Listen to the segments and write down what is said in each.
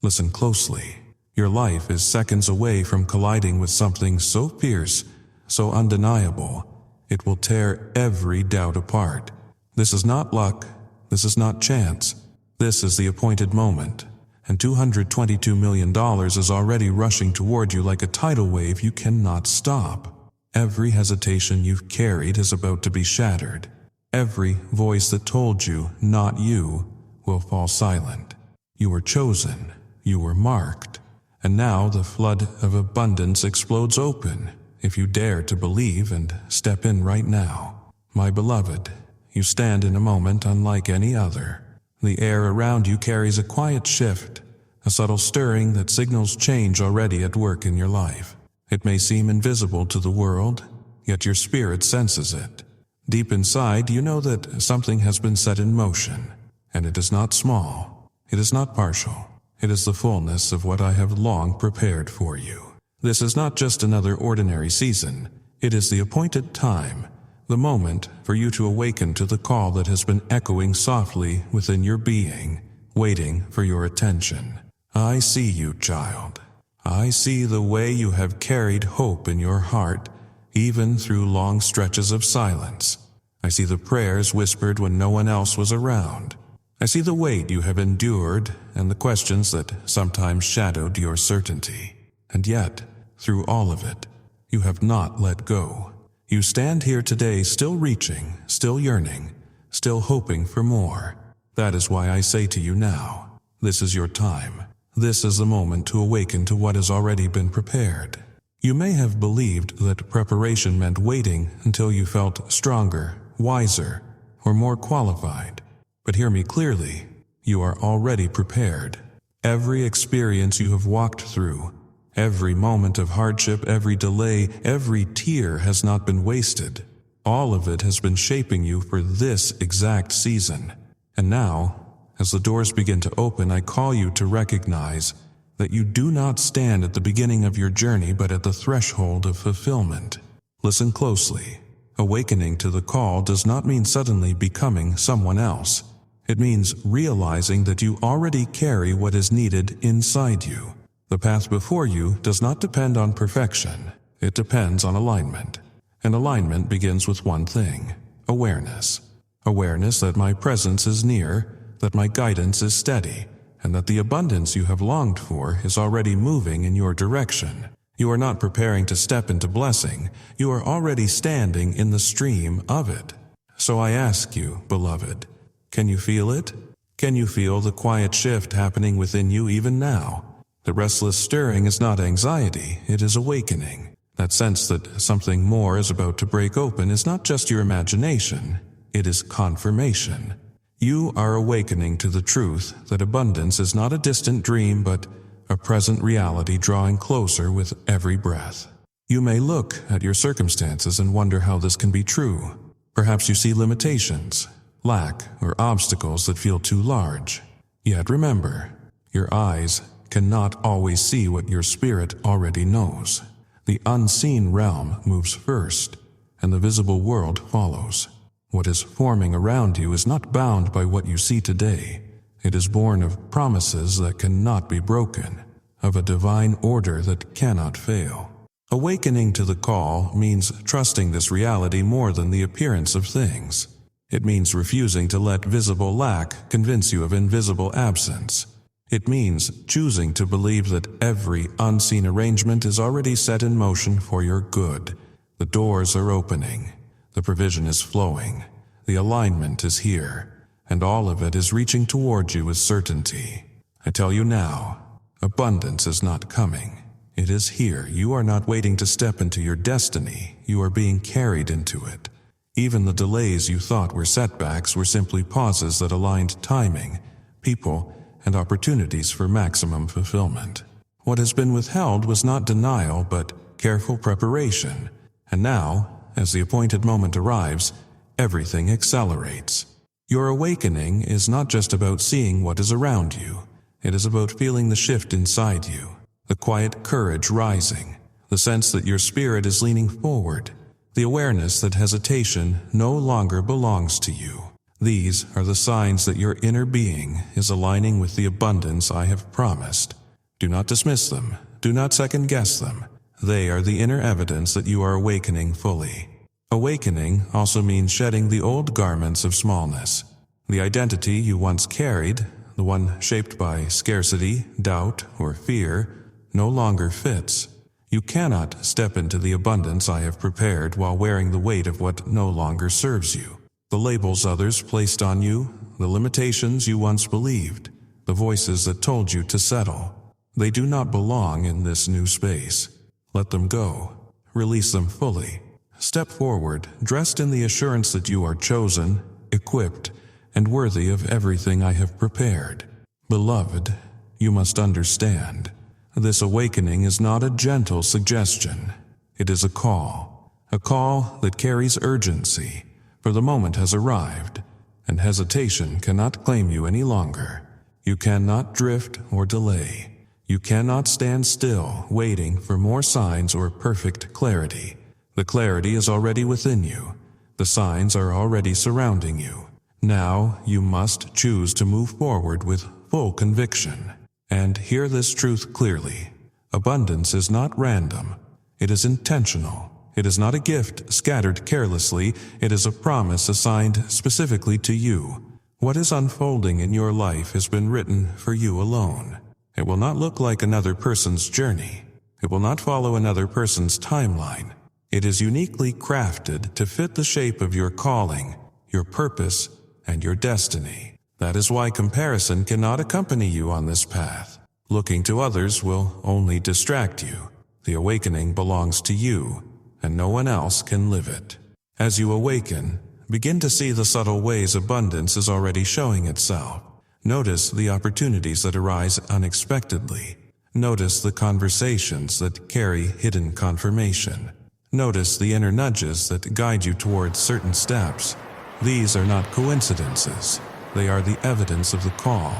Listen closely. Your life is seconds away from colliding with something so fierce, so undeniable, it will tear every doubt apart. This is not luck. This is not chance. This is the appointed moment. And $222 million is already rushing toward you like a tidal wave you cannot stop. Every hesitation you've carried is about to be shattered. Every voice that told you, not you, will fall silent. You were chosen. You were marked. And now the flood of abundance explodes open, if you dare to believe and step in right now. My beloved, you stand in a moment unlike any other. The air around you carries a quiet shift, a subtle stirring that signals change already at work in your life. It may seem invisible to the world, yet your spirit senses it. Deep inside, you know that something has been set in motion, and it is not small. It is not partial. It is the fullness of what I have long prepared for you. This is not just another ordinary season. It is the appointed time, the moment for you to awaken to the call that has been echoing softly within your being, waiting for your attention. I see you, child. I see the way you have carried hope in your heart, even through long stretches of silence. I see the prayers whispered when no one else was around. I see the weight you have endured and the questions that sometimes shadowed your certainty. And yet, through all of it, you have not let go. You stand here today still reaching, still yearning, still hoping for more. That is why I say to you now, this is your time. This is the moment to awaken to what has already been prepared. You may have believed that preparation meant waiting until you felt stronger, wiser, or more qualified. But hear me clearly, you are already prepared. Every experience you have walked through, every moment of hardship, every delay, every tear has not been wasted. All of it has been shaping you for this exact season. And now, as the doors begin to open, I call you to recognize that you do not stand at the beginning of your journey but at the threshold of fulfillment. Listen closely. Awakening to the call does not mean suddenly becoming someone else. It means realizing that you already carry what is needed inside you. The path before you does not depend on perfection. It depends on alignment. And alignment begins with one thing: awareness. Awareness that my presence is near, that my guidance is steady, and that the abundance you have longed for is already moving in your direction. You are not preparing to step into blessing. You are already standing in the stream of it. So I ask you, beloved, can you feel it? Can you feel the quiet shift happening within you even now? The restless stirring is not anxiety, it is awakening. That sense that something more is about to break open is not just your imagination, it is confirmation. You are awakening to the truth that abundance is not a distant dream but a present reality drawing closer with every breath. You may look at your circumstances and wonder how this can be true. Perhaps you see limitations, lack, or obstacles that feel too large. Yet remember, your eyes cannot always see what your spirit already knows. The unseen realm moves first, and the visible world follows. What is forming around you is not bound by what you see today. It is born of promises that cannot be broken, of a divine order that cannot fail. Awakening to the call means trusting this reality more than the appearance of things. It means refusing to let visible lack convince you of invisible absence. It means choosing to believe that every unseen arrangement is already set in motion for your good. The doors are opening. The provision is flowing. The alignment is here. And all of it is reaching toward you with certainty. I tell you now, abundance is not coming. It is here. You are not waiting to step into your destiny. You are being carried into it. Even the delays you thought were setbacks were simply pauses that aligned timing, people, and opportunities for maximum fulfillment. What has been withheld was not denial, but careful preparation. And now, as the appointed moment arrives, everything accelerates. Your awakening is not just about seeing what is around you. It is about feeling the shift inside you, the quiet courage rising, the sense that your spirit is leaning forward, the awareness that hesitation no longer belongs to you. These are the signs that your inner being is aligning with the abundance I have promised. Do not dismiss them. Do not second-guess them. They are the inner evidence that you are awakening fully. Awakening also means shedding the old garments of smallness. The identity you once carried, the one shaped by scarcity, doubt, or fear, no longer fits. You cannot step into the abundance I have prepared while wearing the weight of what no longer serves you. The labels others placed on you, the limitations you once believed, the voices that told you to settle. They do not belong in this new space. Let them go. Release them fully. Step forward, dressed in the assurance that you are chosen, equipped, and worthy of everything I have prepared. Beloved, you must understand. This awakening is not a gentle suggestion. It is a call that carries urgency, for the moment has arrived, and hesitation cannot claim you any longer. You cannot drift or delay. You cannot stand still, waiting for more signs or perfect clarity. The clarity is already within you. The signs are already surrounding you. Now you must choose to move forward with full conviction. And hear this truth clearly. Abundance is not random. It is intentional. It is not a gift scattered carelessly. It is a promise assigned specifically to you. What is unfolding in your life has been written for you alone. It will not look like another person's journey. It will not follow another person's timeline. It is uniquely crafted to fit the shape of your calling, your purpose, and your destiny. That is why comparison cannot accompany you on this path. Looking to others will only distract you. The awakening belongs to you, and no one else can live it. As you awaken, begin to see the subtle ways abundance is already showing itself. Notice the opportunities that arise unexpectedly. Notice the conversations that carry hidden confirmation. Notice the inner nudges that guide you towards certain steps. These are not coincidences. They are the evidence of the call.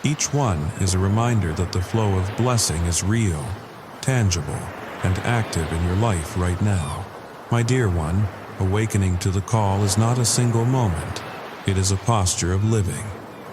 Each one is a reminder that the flow of blessing is real, tangible, and active in your life right now. My dear one, awakening to the call is not a single moment. It is a posture of living.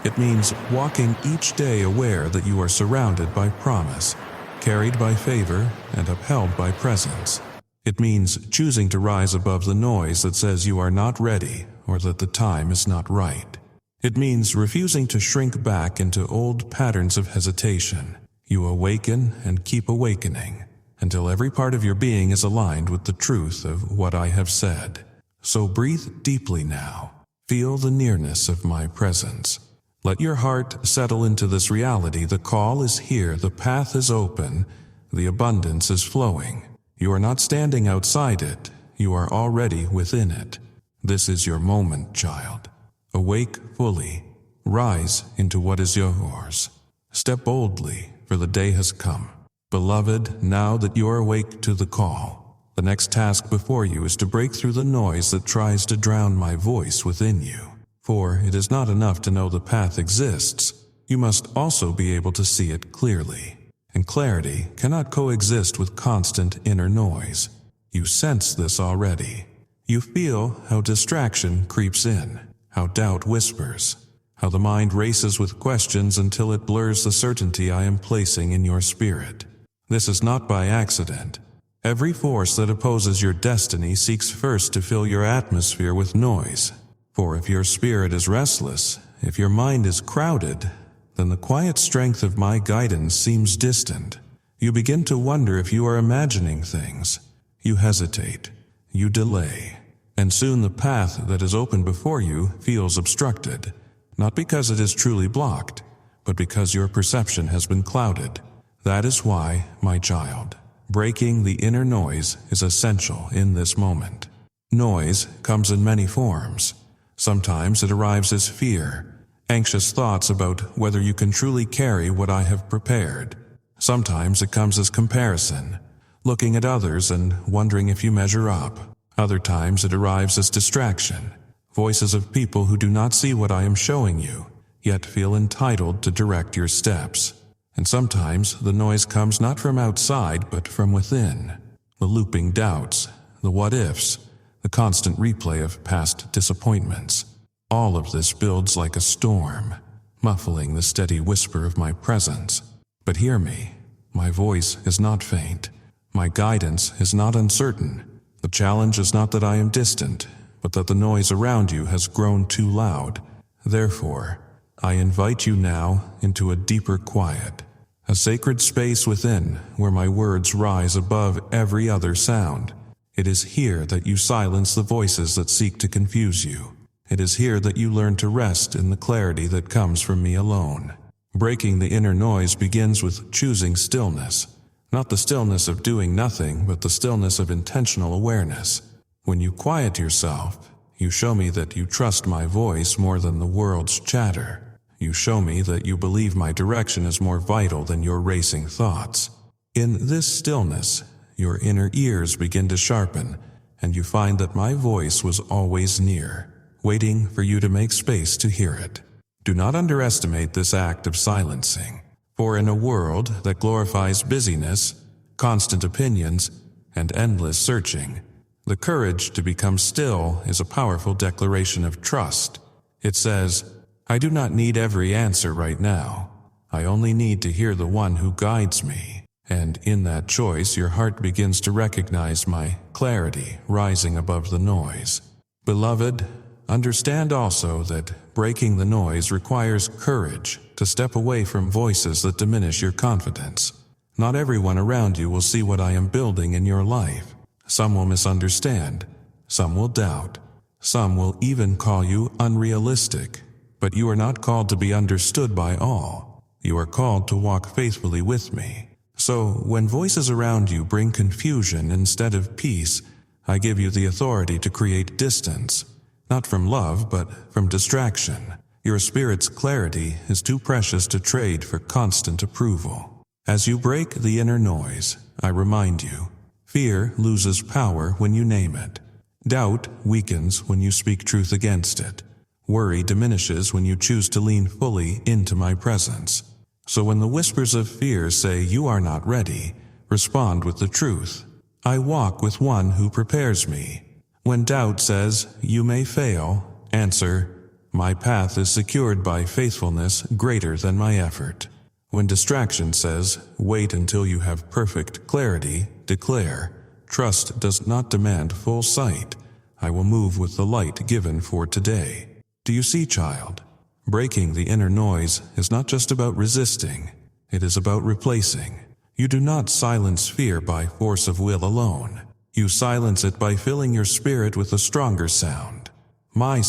It means walking each day aware that you are surrounded by promise, carried by favor, and upheld by presence. It means choosing to rise above the noise that says you are not ready or that the time is not right. It means refusing to shrink back into old patterns of hesitation. You awaken and keep awakening until every part of your being is aligned with the truth of what I have said. So breathe deeply now. Feel the nearness of my presence. Let your heart settle into this reality. The call is here, the path is open, the abundance is flowing. You are not standing outside it, you are already within it. This is your moment, child. Awake fully, rise into what is yours. Step boldly, for the day has come. Beloved, now that you are awake to the call, the next task before you is to break through the noise that tries to drown my voice within you. For it is not enough to know the path exists, you must also be able to see it clearly. And clarity cannot coexist with constant inner noise. You sense this already. You feel how distraction creeps in, how doubt whispers, how the mind races with questions until it blurs the certainty I am placing in your spirit. This is not by accident. Every force that opposes your destiny seeks first to fill your atmosphere with noise. For if your spirit is restless, if your mind is crowded, then the quiet strength of my guidance seems distant. You begin to wonder if you are imagining things. You hesitate. You delay. And soon the path that is open before you feels obstructed, not because it is truly blocked, but because your perception has been clouded. That is why, my child, breaking the inner noise is essential in this moment. Noise comes in many forms. Sometimes it arrives as fear, anxious thoughts about whether you can truly carry what I have prepared. Sometimes it comes as comparison, looking at others and wondering if you measure up. Other times it arrives as distraction, voices of people who do not see what I am showing you, yet feel entitled to direct your steps. And sometimes the noise comes not from outside but from within, the looping doubts, the what-ifs, the constant replay of past disappointments. All of this builds like a storm, muffling the steady whisper of my presence. But hear me, my voice is not faint. My guidance is not uncertain. The challenge is not that I am distant, but that the noise around you has grown too loud. Therefore, I invite you now into a deeper quiet, a sacred space within where my words rise above every other sound. It is here that you silence the voices that seek to confuse you. It is here that you learn to rest in the clarity that comes from me alone. Breaking the inner noise begins with choosing stillness. Not the stillness of doing nothing, but the stillness of intentional awareness. When you quiet yourself, you show me that you trust my voice more than the world's chatter. You show me that you believe my direction is more vital than your racing thoughts. In this stillness, your inner ears begin to sharpen, and you find that my voice was always near, waiting for you to make space to hear it. Do not underestimate this act of silencing, for in a world that glorifies busyness, constant opinions, and endless searching, the courage to become still is a powerful declaration of trust. It says, I do not need every answer right now. I only need to hear the one who guides me. And in that choice, your heart begins to recognize my clarity rising above the noise. Beloved, understand also that breaking the noise requires courage to step away from voices that diminish your confidence. Not everyone around you will see what I am building in your life. Some will misunderstand. Some will doubt. Some will even call you unrealistic. But you are not called to be understood by all. You are called to walk faithfully with me. So, when voices around you bring confusion instead of peace, I give you the authority to create distance. Not from love, but from distraction. Your spirit's clarity is too precious to trade for constant approval. As you break the inner noise, I remind you, fear loses power when you name it. Doubt weakens when you speak truth against it. Worry diminishes when you choose to lean fully into my presence. So when the whispers of fear say you are not ready, respond with the truth. I walk with one who prepares me. When doubt says, you may fail, answer, my path is secured by faithfulness greater than my effort. When distraction says, wait until you have perfect clarity, declare, trust does not demand full sight. I will move with the light given for today. Do you see, child? Breaking the inner noise is not just about resisting, it is about replacing. You do not silence fear by force of will alone. You silence it by filling your spirit with a stronger sound, my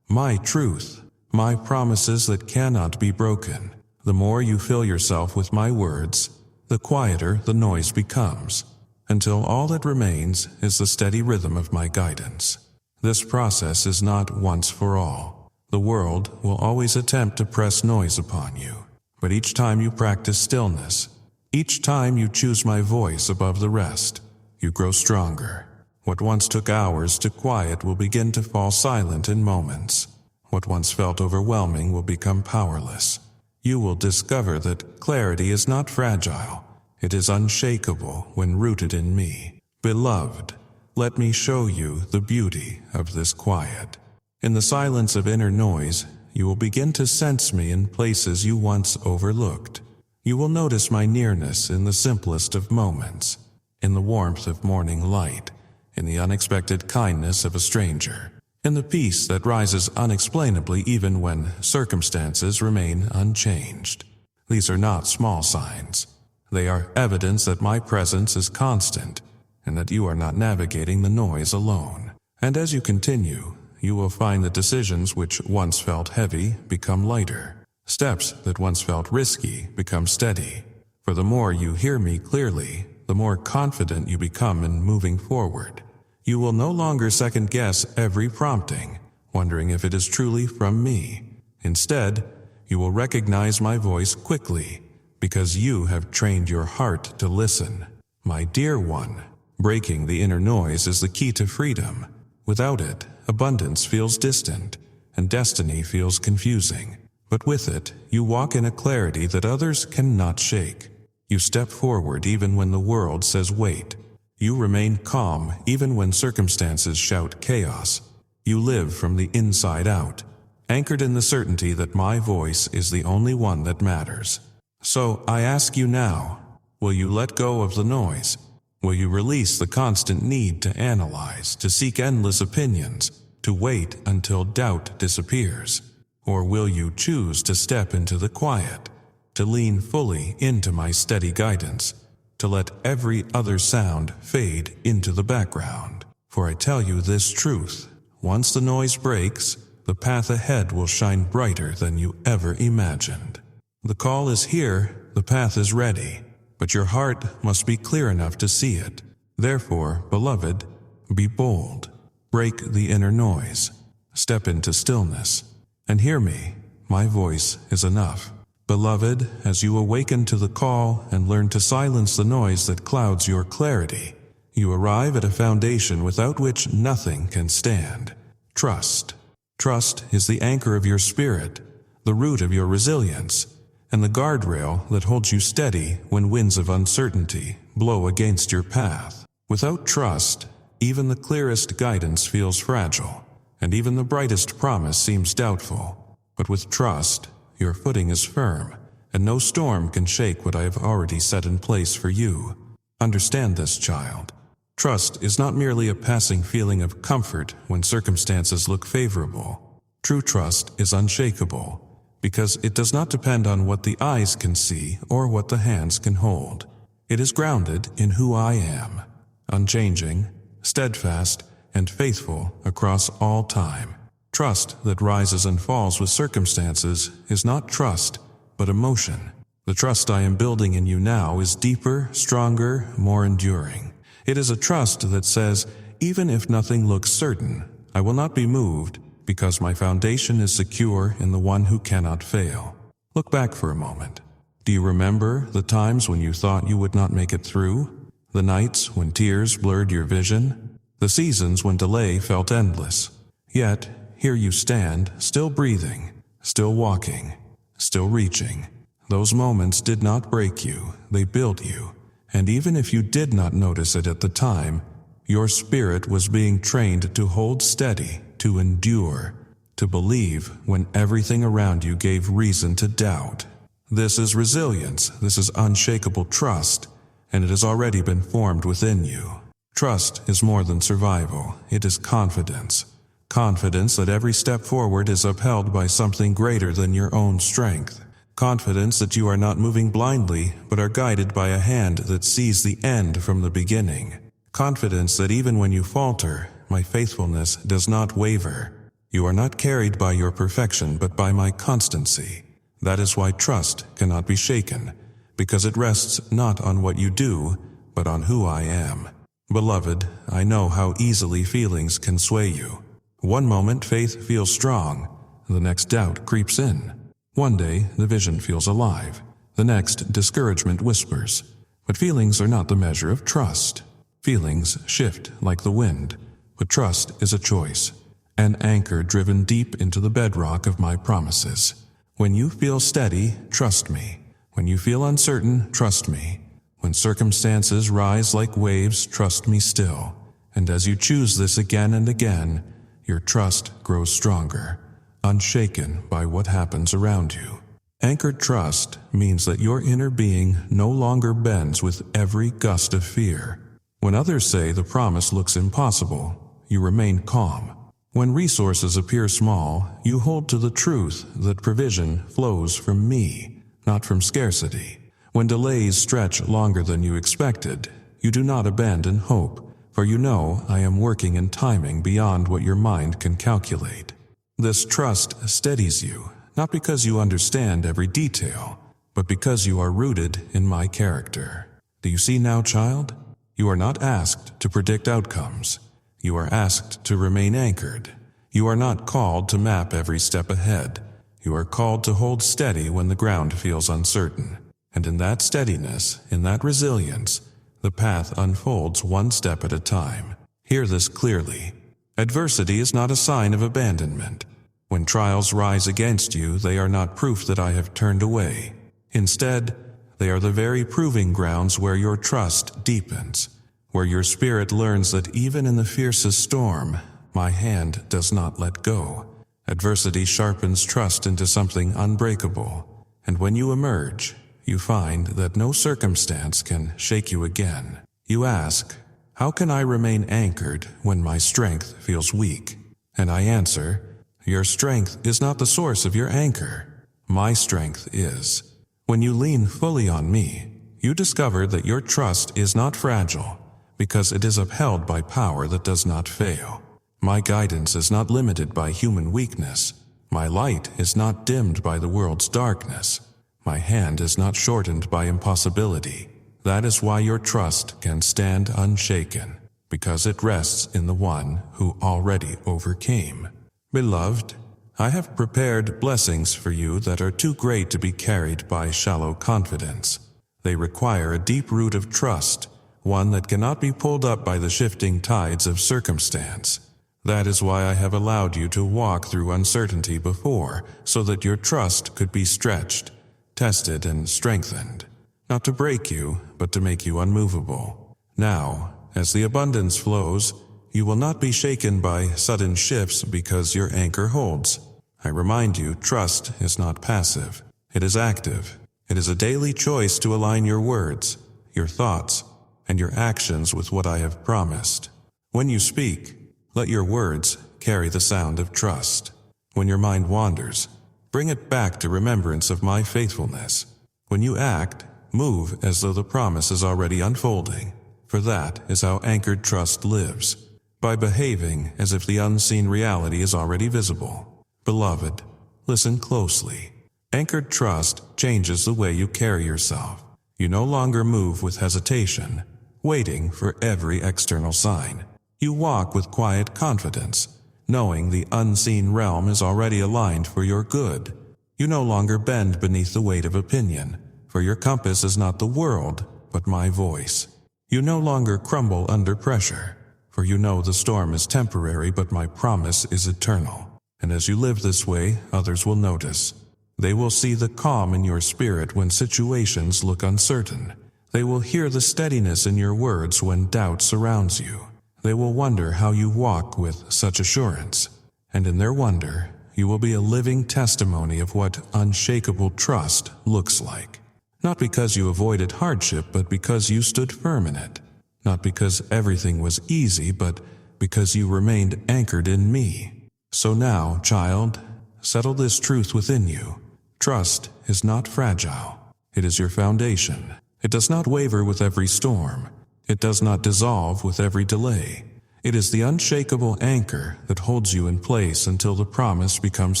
truth, my promises that cannot be broken. The more you fill yourself with my words, the quieter the noise becomes, until all that remains is the steady rhythm of my guidance. This process is not once for all. The world will always attempt to press noise upon you, but each time you practice stillness, each time you choose my voice above the rest, you grow stronger. What once took hours to quiet will begin to fall silent in moments. What once felt overwhelming will become powerless. You will discover that clarity is not fragile. It is unshakable when rooted in me. Beloved, let me show you the beauty of this quiet. In the silence of inner noise, you will begin to sense me in places you once overlooked. You will notice my nearness in the simplest of moments, in the warmth of morning light, in the unexpected kindness of a stranger, in the peace that rises unexplainably even when circumstances remain unchanged. These are not small signs. They are evidence that my presence is constant, and that you are not navigating the noise alone. And as you continue, you will find that decisions which once felt heavy become lighter. Steps that once felt risky become steady. For the more you hear me clearly, the more confident you become in moving forward. You will no longer second-guess every prompting, wondering if it is truly from me. Instead, you will recognize my voice quickly, because you have trained your heart to listen. My dear one, breaking the inner noise is the key to freedom. Without it, abundance feels distant, and destiny feels confusing. But with it, you walk in a clarity that others cannot shake. You step forward even when the world says wait. You remain calm even when circumstances shout chaos. You live from the inside out, anchored in the certainty that my voice is the only one that matters. So I ask you now, will you let go of the noise? Will you release the constant need to analyze, to seek endless opinions, to wait until doubt disappears? Or will you choose to step into the quiet, to lean fully into my steady guidance, to let every other sound fade into the background? For I tell you this truth, once the noise breaks, the path ahead will shine brighter than you ever imagined. The call is here, the path is ready, but your heart must be clear enough to see it. Therefore, beloved, be bold. Break the inner noise. Step into stillness. And hear me, my voice is enough. Beloved, as you awaken to the call and learn to silence the noise that clouds your clarity, you arrive at a foundation without which nothing can stand. Trust. Trust is the anchor of your spirit, the root of your resilience, and the guardrail that holds you steady when winds of uncertainty blow against your path. Without trust, even the clearest guidance feels fragile, and even the brightest promise seems doubtful. But with trust, your footing is firm, and no storm can shake what I have already set in place for you. Understand this, child. Trust is not merely a passing feeling of comfort when circumstances look favorable. True trust is unshakable, because it does not depend on what the eyes can see or what the hands can hold. It is grounded in who I am, unchanging, steadfast, and faithful across all time. Trust that rises and falls with circumstances is not trust, but emotion. The trust I am building in you now is deeper, stronger, more enduring. It is a trust that says, even if nothing looks certain, I will not be moved, because my foundation is secure in the one who cannot fail. Look back for a moment. Do you remember the times when you thought you would not make it through? The nights when tears blurred your vision? The seasons when delay felt endless? Yet, here you stand, still breathing, still walking, still reaching. Those moments did not break you, they built you. And even if you did not notice it at the time, your spirit was being trained to hold steady, to endure, to believe when everything around you gave reason to doubt. This is resilience, this is unshakable trust, and it has already been formed within you. Trust is more than survival, it is confidence. Confidence that every step forward is upheld by something greater than your own strength. Confidence that you are not moving blindly, but are guided by a hand that sees the end from the beginning. Confidence that even when you falter, my faithfulness does not waver. You are not carried by your perfection, but by my constancy. That is why trust cannot be shaken, because it rests not on what you do, but on who I am. Beloved, I know how easily feelings can sway you. One moment faith feels strong, the next doubt creeps in. One day the vision feels alive, the next discouragement whispers. But feelings are not the measure of trust. Feelings shift like the wind, but trust is a choice, an anchor driven deep into the bedrock of my promises. When you feel steady, trust me. When you feel uncertain, trust me. When circumstances rise like waves, trust me still. And as you choose this again and again, your trust grows stronger, unshaken by what happens around you. Anchored trust means that your inner being no longer bends with every gust of fear. When others say the promise looks impossible, you remain calm. When resources appear small, you hold to the truth that provision flows from me, not from scarcity. When delays stretch longer than you expected, you do not abandon hope, for you know I am working in timing beyond what your mind can calculate. This trust steadies you, not because you understand every detail, but because you are rooted in my character. Do you see now, child? You are not asked to predict outcomes. You are asked to remain anchored. You are not called to map every step ahead. You are called to hold steady when the ground feels uncertain. And in that steadiness, in that resilience, the path unfolds one step at a time. Hear this clearly. Adversity is not a sign of abandonment. When trials rise against you, they are not proof that I have turned away. Instead, they are the very proving grounds where your trust deepens, where your spirit learns that even in the fiercest storm, My hand does not let go. Adversity sharpens trust into something unbreakable, and when you emerge, you find that no circumstance can shake you again. You ask, how can I remain anchored when my strength feels weak? And I answer, your strength is not the source of your anchor. My strength is. When you lean fully on me, you discover that your trust is not fragile, because it is upheld by power that does not fail. My guidance is not limited by human weakness. My light is not dimmed by the world's darkness. My hand is not shortened by impossibility. That is why your trust can stand unshaken, because it rests in the one who already overcame. Beloved, I have prepared blessings for you that are too great to be carried by shallow confidence. They require a deep root of trust, one that cannot be pulled up by the shifting tides of circumstance. That is why I have allowed you to walk through uncertainty before, so that your trust could be stretched, tested, and strengthened, not to break you, but to make you unmovable. Now, as the abundance flows, you will not be shaken by sudden shifts because your anchor holds. I remind you, trust is not passive. It is active. It is a daily choice to align your words, your thoughts, and your actions with what I have promised. When you speak, let your words carry the sound of trust. When your mind wanders, bring it back to remembrance of my faithfulness. When you act, move as though the promise is already unfolding, for that is how anchored trust lives, by behaving as if the unseen reality is already visible. Beloved, listen closely. Anchored trust changes the way you carry yourself. You no longer move with hesitation, waiting for every external sign. You walk with quiet confidence, knowing the unseen realm is already aligned for your good. You no longer bend beneath the weight of opinion, for your compass is not the world, but my voice. You no longer crumble under pressure, for you know the storm is temporary, but my promise is eternal. And as you live this way, others will notice. They will see the calm in your spirit when situations look uncertain. They will hear the steadiness in your words when doubt surrounds you. They will wonder how you walk with such assurance. And in their wonder, you will be a living testimony of what unshakable trust looks like. Not because you avoided hardship, but because you stood firm in it. Not because everything was easy, but because you remained anchored in me. So now, child, settle this truth within you. Trust is not fragile. It is your foundation. It does not waver with every storm. It does not dissolve with every delay. It is the unshakable anchor that holds you in place until the promise becomes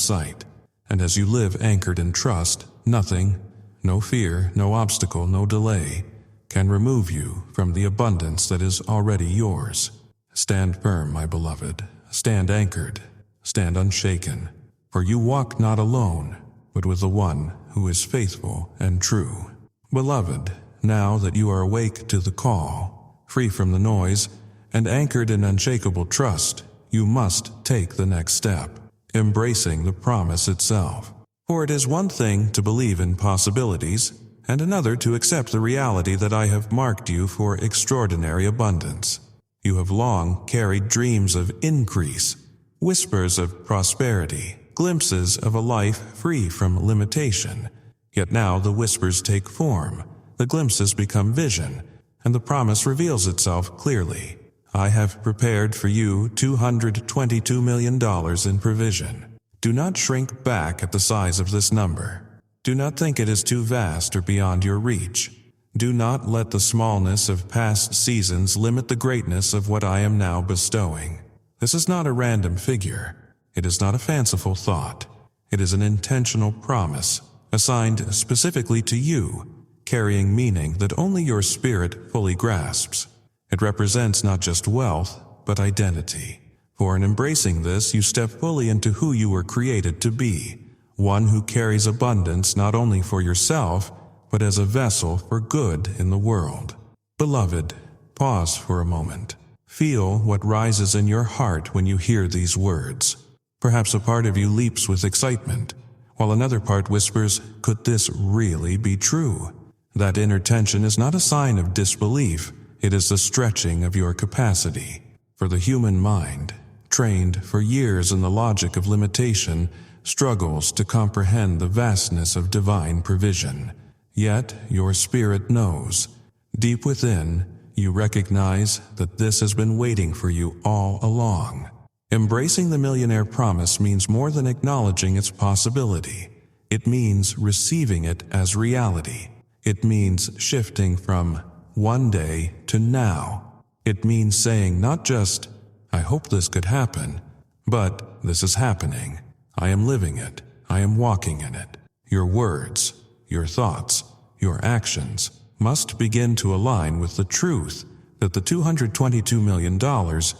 sight. And as you live anchored in trust, nothing, no fear, no obstacle, no delay, can remove you from the abundance that is already yours. Stand firm, my beloved. Stand anchored. Stand unshaken. For you walk not alone, but with the one who is faithful and true. Beloved, now that you are awake to the call, free from the noise, and anchored in unshakable trust, you must take the next step, embracing the promise itself. For it is one thing to believe in possibilities, and another to accept the reality that I have marked you for extraordinary abundance. You have long carried dreams of increase, whispers of prosperity, glimpses of a life free from limitation. Yet now the whispers take form, the glimpses become vision, and the promise reveals itself clearly. I have prepared for you $222 million in provision. Do not shrink back at the size of this number. Do not think it is too vast or beyond your reach. Do not let the smallness of past seasons limit the greatness of what I am now bestowing. This is not a random figure. It is not a fanciful thought. It is an intentional promise, assigned specifically to you, carrying meaning that only your spirit fully grasps. It represents not just wealth, but identity. For in embracing this, you step fully into who you were created to be, one who carries abundance not only for yourself, but as a vessel for good in the world. Beloved, pause for a moment. Feel what rises in your heart when you hear these words. Perhaps a part of you leaps with excitement, while another part whispers, "Could this really be true?" That inner tension is not a sign of disbelief. It is the stretching of your capacity. For the human mind, trained for years in the logic of limitation, struggles to comprehend the vastness of divine provision. Yet your spirit knows. Deep within, you recognize that this has been waiting for you all along. Embracing the millionaire promise means more than acknowledging its possibility. It means receiving it as reality. It means shifting from one day to now. It means saying not just, I hope this could happen, but this is happening. I am living it. I am walking in it. Your words, your thoughts, your actions must begin to align with the truth that the $222 million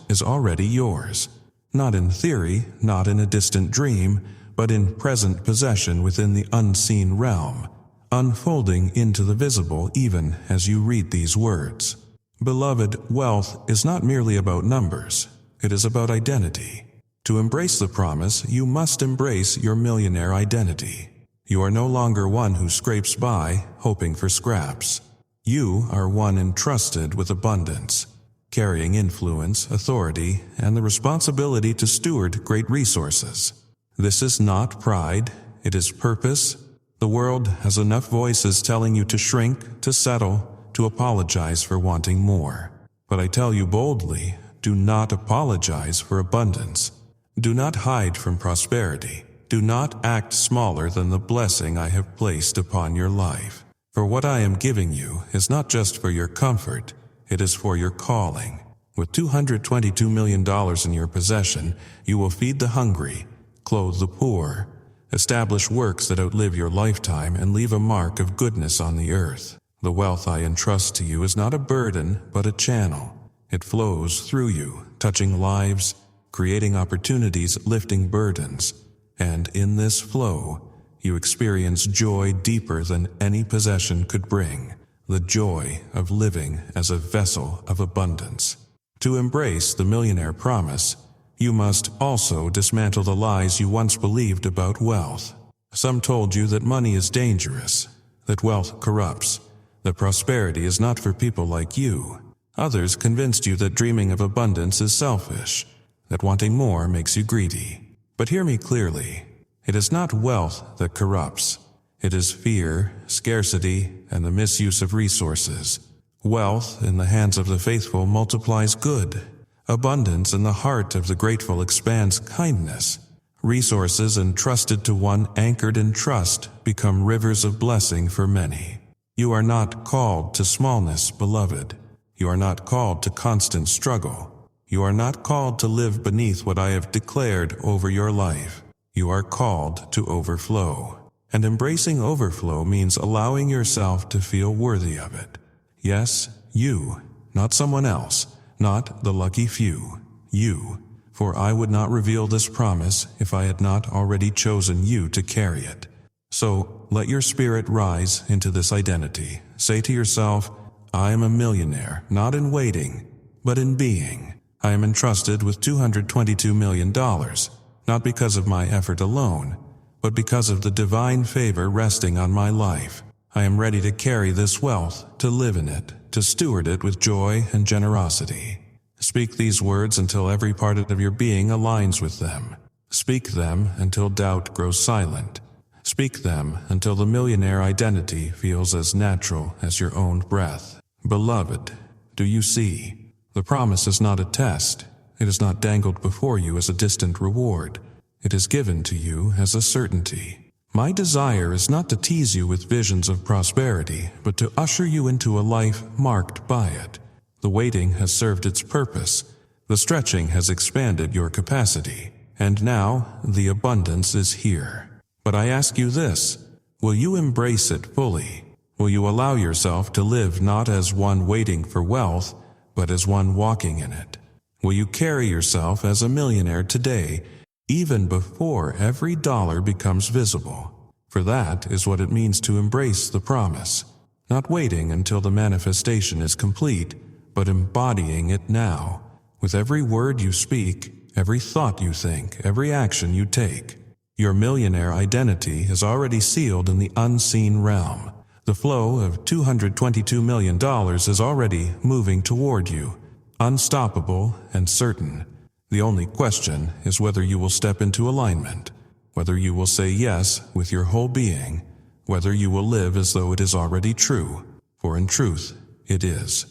is already yours. Not in theory, not in a distant dream, but in present possession within the unseen realm, unfolding into the visible even as you read these words. Beloved, wealth is not merely about numbers. It is about identity. To embrace the promise, you must embrace your millionaire identity. You are no longer one who scrapes by, hoping for scraps. You are one entrusted with abundance, carrying influence, authority, and the responsibility to steward great resources. This is not pride, it is purpose. The world has enough voices telling you to shrink, to settle, to apologize for wanting more. But I tell you boldly, do not apologize for abundance. Do not hide from prosperity. Do not act smaller than the blessing I have placed upon your life. For what I am giving you is not just for your comfort, it is for your calling. With $222 million in your possession, you will feed the hungry, clothe the poor, establish works that outlive your lifetime, and leave a mark of goodness on the earth. The wealth I entrust to you is not a burden, but a channel. It flows through you, touching lives, creating opportunities, lifting burdens. And in this flow, you experience joy deeper than any possession could bring, the joy of living as a vessel of abundance. To embrace the millionaire promise, you must also dismantle the lies you once believed about wealth. Some told you that money is dangerous, that wealth corrupts, that prosperity is not for people like you. Others convinced you that dreaming of abundance is selfish, that wanting more makes you greedy. But hear me clearly. It is not wealth that corrupts. It is fear, scarcity, and the misuse of resources. Wealth in the hands of the faithful multiplies good. Abundance in the heart of the grateful expands kindness. Resources entrusted to one anchored in trust become rivers of blessing for many. You are not called to smallness, beloved. You are not called to constant struggle. You are not called to live beneath what I have declared over your life. You are called to overflow. And embracing overflow means allowing yourself to feel worthy of it. Yes, you, not someone else, not the lucky few. You, for I would not reveal this promise if I had not already chosen you to carry it. So let your spirit rise into this identity. Say to yourself, I am a millionaire, not in waiting, but in being. I am entrusted with $222 million. Not because of my effort alone, but because of the divine favor resting on my life. I am ready to carry this wealth, to live in it, to steward it with joy and generosity. Speak these words until every part of your being aligns with them. Speak them until doubt grows silent. Speak them until the millionaire identity feels as natural as your own breath. Beloved, do you see? The promise is not a test. It is not dangled before you as a distant reward. It is given to you as a certainty. My desire is not to tease you with visions of prosperity, but to usher you into a life marked by it. The waiting has served its purpose. The stretching has expanded your capacity. And now the abundance is here. But I ask you this, will you embrace it fully? Will you allow yourself to live not as one waiting for wealth, but as one walking in it? Will you carry yourself as a millionaire today, even before every dollar becomes visible? For that is what it means to embrace the promise, not waiting until the manifestation is complete, but embodying it now, with every word you speak, every thought you think, every action you take. Your millionaire identity is already sealed in the unseen realm. The flow of $222 million is already moving toward you, unstoppable and certain. The only question is whether you will step into alignment, whether you will say yes with your whole being, whether you will live as though it is already true, for in truth it is.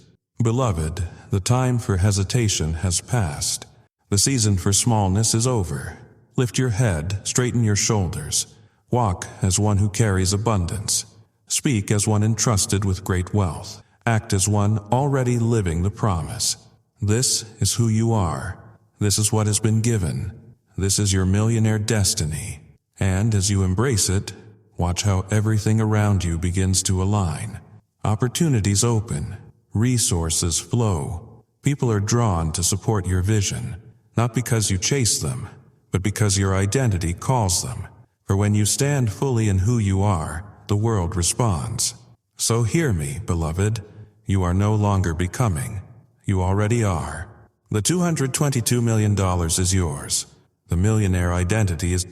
Beloved, the time for hesitation has passed. The season for smallness is over. Lift your head, straighten your shoulders. Walk as one who carries abundance. Speak as one entrusted with great wealth. Act as one already living the promise. This is who you are. This is what has been given. This is your millionaire destiny. And as you embrace it, watch how everything around you begins to align. Opportunities open. Resources flow. People are drawn to support your vision, not because you chase them, but because your identity calls them. For when you stand fully in who you are, the world responds. So hear me, beloved. You are no longer becoming. You already are. The $222 million is yours. The millionaire identity is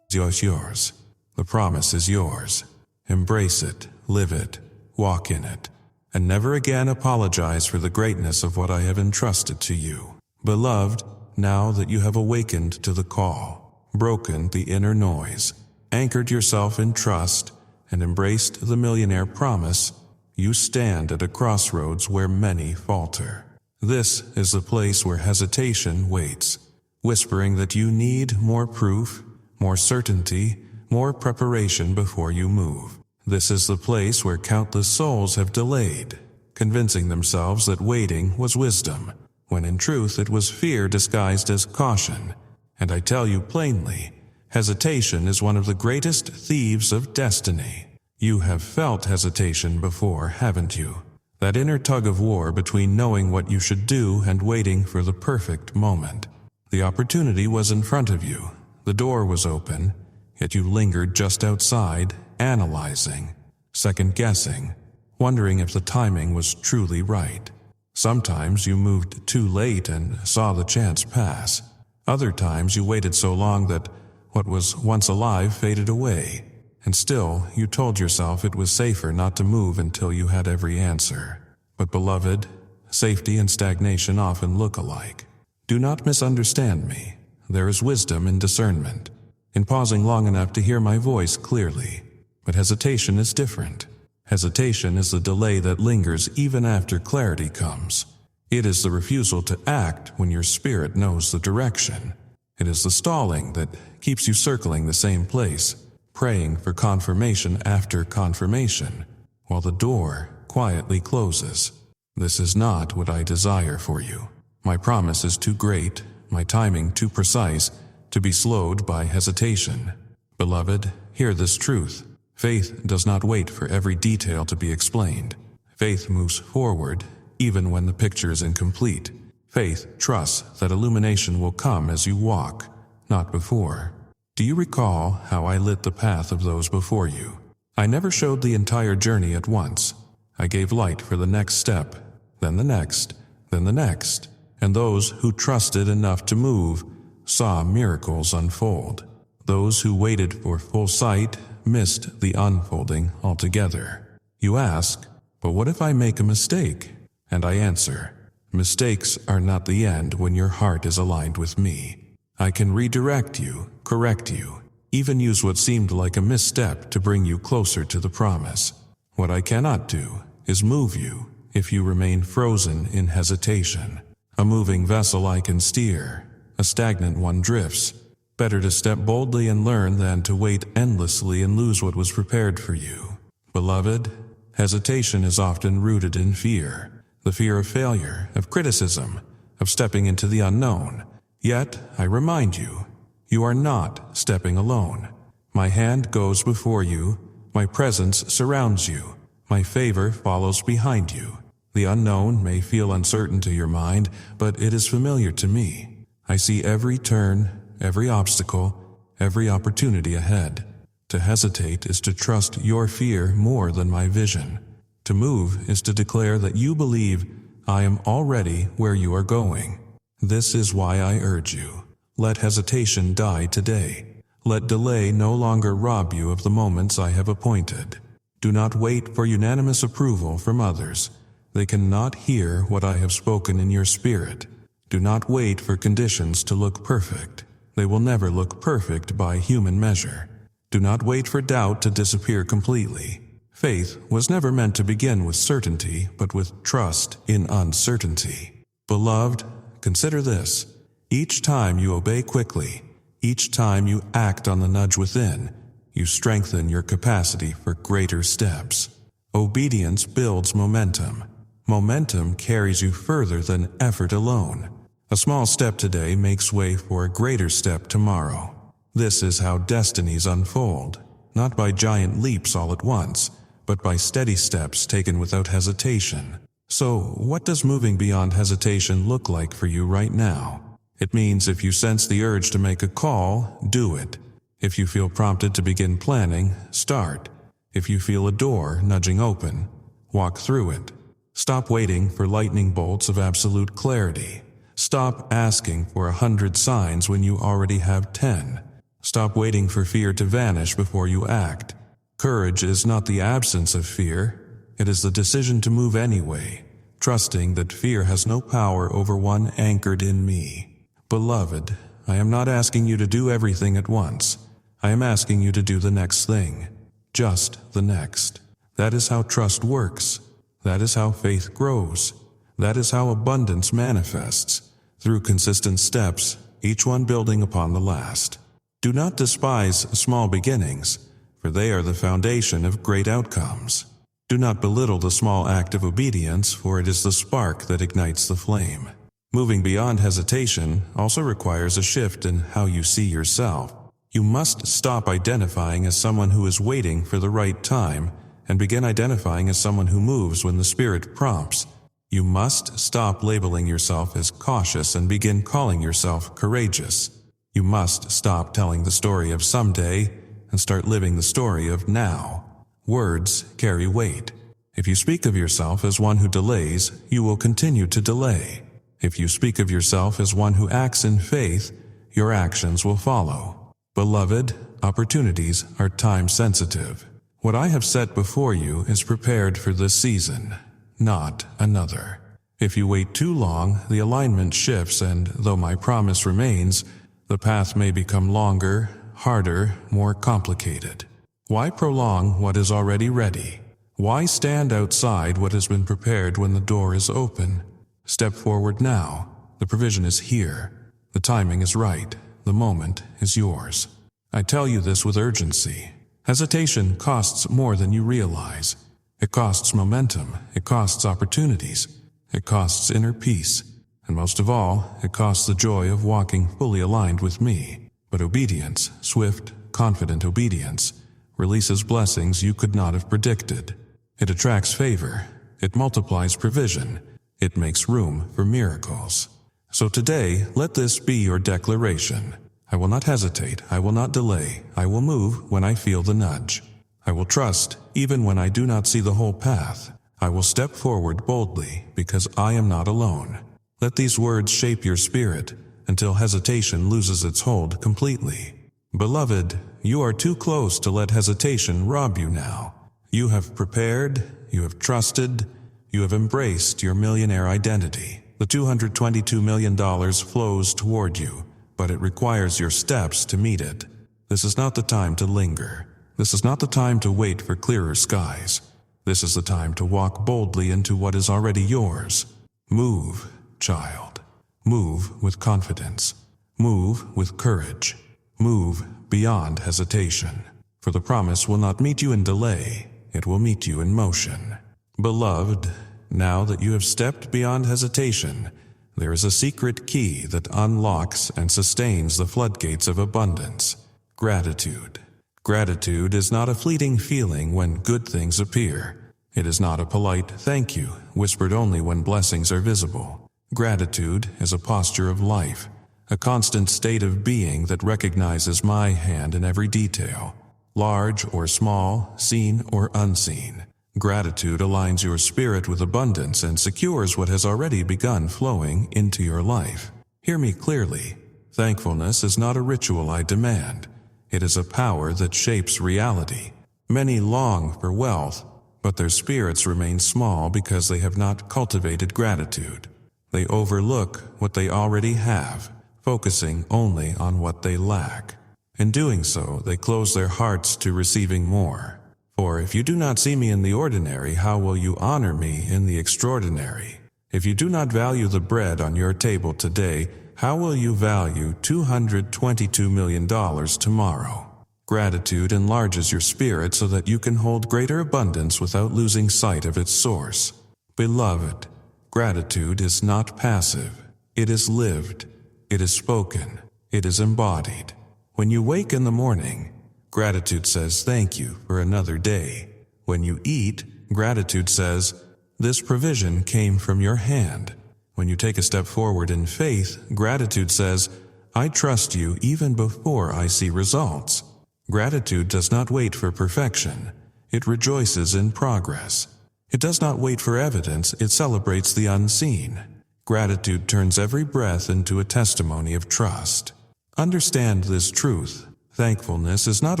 yours. The promise is yours. Embrace it, live it, walk in it, and never again apologize for the greatness of what I have entrusted to you. Beloved, now that you have awakened to the call, broken the inner noise, anchored yourself in trust, and embraced the millionaire promise, you stand at a crossroads where many falter. This is the place where hesitation waits, whispering that you need more proof, more certainty, more preparation before you move. This is the place where countless souls have delayed, convincing themselves that waiting was wisdom, when in truth it was fear disguised as caution. And I tell you plainly, hesitation is one of the greatest thieves of destiny. You have felt hesitation before, haven't you? That inner tug-of-war between knowing what you should do and waiting for the perfect moment. The opportunity was in front of you. The door was open, yet you lingered just outside, analyzing, second-guessing, wondering if the timing was truly right. Sometimes you moved too late and saw the chance pass. Other times you waited so long that what was once alive faded away, and still you told yourself it was safer not to move until you had every answer. But beloved, safety and stagnation often look alike. Do not misunderstand me. There is wisdom in discernment, in pausing long enough to hear my voice clearly. But hesitation is different. Hesitation is the delay that lingers even after clarity comes. It is the refusal to act when your spirit knows the direction. It is the stalling that keeps you circling the same place, praying for confirmation after confirmation, while the door quietly closes. This is not what I desire for you. My promise is too great, my timing too precise, to be slowed by hesitation. Beloved, hear this truth. Faith does not wait for every detail to be explained. Faith moves forward, even when the picture is incomplete. Faith trusts that illumination will come as you walk, not before. Do you recall how I lit the path of those before you? I never showed the entire journey at once. I gave light for the next step, then the next, then the next, and those who trusted enough to move saw miracles unfold. Those who waited for full sight missed the unfolding altogether. You ask, but what if I make a mistake? And I answer, mistakes are not the end when your heart is aligned with me. I can redirect you, correct you, even use what seemed like a misstep to bring you closer to the promise. What I cannot do is move you if you remain frozen in hesitation. A moving vessel I can steer, a stagnant one drifts. Better to step boldly and learn than to wait endlessly and lose what was prepared for you. Beloved, hesitation is often rooted in fear, the fear of failure, of criticism, of stepping into the unknown. Yet, I remind you, you are not stepping alone. My hand goes before you, my presence surrounds you, my favor follows behind you. The unknown may feel uncertain to your mind, but it is familiar to me. I see every turn, every obstacle, every opportunity ahead. To hesitate is to trust your fear more than my vision. To move is to declare that you believe I am already where you are going. This is why I urge you. Let hesitation die today. Let delay no longer rob you of the moments I have appointed. Do not wait for unanimous approval from others. They cannot hear what I have spoken in your spirit. Do not wait for conditions to look perfect. They will never look perfect by human measure. Do not wait for doubt to disappear completely. Faith was never meant to begin with certainty, but with trust in uncertainty. Beloved, consider this. Each time you obey quickly, each time you act on the nudge within, you strengthen your capacity for greater steps. Obedience builds momentum. Momentum carries you further than effort alone. A small step today makes way for a greater step tomorrow. This is how destinies unfold, not by giant leaps all at once, but by steady steps taken without hesitation. So, what does moving beyond hesitation look like for you right now? It means if you sense the urge to make a call, do it. If you feel prompted to begin planning, start. If you feel a door nudging open, walk through it. Stop waiting for lightning bolts of absolute clarity. Stop asking for 100 signs when you already have 10. Stop waiting for fear to vanish before you act. Courage is not the absence of fear. It is the decision to move anyway, trusting that fear has no power over one anchored in me. Beloved, I am not asking you to do everything at once. I am asking you to do the next thing. Just the next. That is how trust works. That is how faith grows. That is how abundance manifests, through consistent steps, each one building upon the last. Do not despise small beginnings, for they are the foundation of great outcomes. Do not belittle the small act of obedience, for it is the spark that ignites the flame. Moving beyond hesitation also requires a shift in how you see yourself. You must stop identifying as someone who is waiting for the right time and begin identifying as someone who moves when the Spirit prompts. You must stop labeling yourself as cautious and begin calling yourself courageous. You must stop telling the story of someday and start living the story of now. Words carry weight. If you speak of yourself as one who delays, you will continue to delay. If you speak of yourself as one who acts in faith, your actions will follow. Beloved, opportunities are time-sensitive. What I have set before you is prepared for this season, not another. If you wait too long, the alignment shifts, and though my promise remains, the path may become longer, harder, more complicated. Why prolong what is already ready? Why stand outside what has been prepared when the door is open? Step forward now. The provision is here. The timing is right. The moment is yours. I tell you this with urgency. Hesitation costs more than you realize. It costs momentum. It costs opportunities. It costs inner peace. And most of all, it costs the joy of walking fully aligned with me. But obedience, swift, confident obedience, releases blessings you could not have predicted. It attracts favor. It multiplies provision. It makes room for miracles. So today, let this be your declaration. I will not hesitate. I will not delay. I will move when I feel the nudge. I will trust even when I do not see the whole path. I will step forward boldly because I am not alone. Let these words shape your spirit until hesitation loses its hold completely. Beloved, you are too close to let hesitation rob you now. You have prepared, you have trusted, you have embraced your millionaire identity. The $222 million flows toward you, but it requires your steps to meet it. This is not the time to linger. This is not the time to wait for clearer skies. This is the time to walk boldly into what is already yours. Move, child. Move with confidence. Move with courage. Move beyond hesitation. For the promise will not meet you in delay. It will meet you in motion. Beloved, now that you have stepped beyond hesitation, there is a secret key that unlocks and sustains the floodgates of abundance. Gratitude. Gratitude is not a fleeting feeling when good things appear. It is not a polite thank you, whispered only when blessings are visible. Gratitude is a posture of life, a constant state of being that recognizes my hand in every detail, large or small, seen or unseen. Gratitude aligns your spirit with abundance and secures what has already begun flowing into your life. Hear me clearly. Thankfulness is not a ritual I demand. It is a power that shapes reality. Many long for wealth, but their spirits remain small because they have not cultivated gratitude. They overlook what they already have, focusing only on what they lack. In doing so, they close their hearts to receiving more. For if you do not see me in the ordinary, how will you honor me in the extraordinary? If you do not value the bread on your table today, how will you value $222 million tomorrow? Gratitude enlarges your spirit so that you can hold greater abundance without losing sight of its source. Beloved, gratitude is not passive. It is lived. It is spoken. It is embodied. When you wake in the morning, gratitude says thank you for another day. When you eat, gratitude says, this provision came from your hand. When you take a step forward in faith, gratitude says, I trust you even before I see results. Gratitude does not wait for perfection. It rejoices in progress. It does not wait for evidence. It celebrates the unseen. Gratitude turns every breath into a testimony of trust. Understand this truth. Thankfulness is not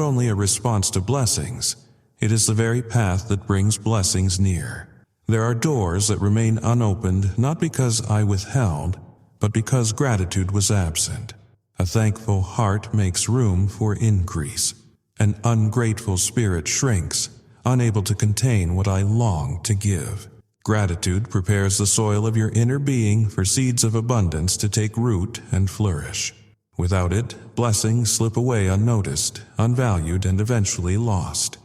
only a response to blessings, it is the very path that brings blessings near. There are doors that remain unopened not because I withheld, but because gratitude was absent. A thankful heart makes room for increase. An ungrateful spirit shrinks, unable to contain what I long to give. Gratitude prepares the soil of your inner being for seeds of abundance to take root and flourish. Without it, blessings slip away unnoticed, unvalued, and eventually lost.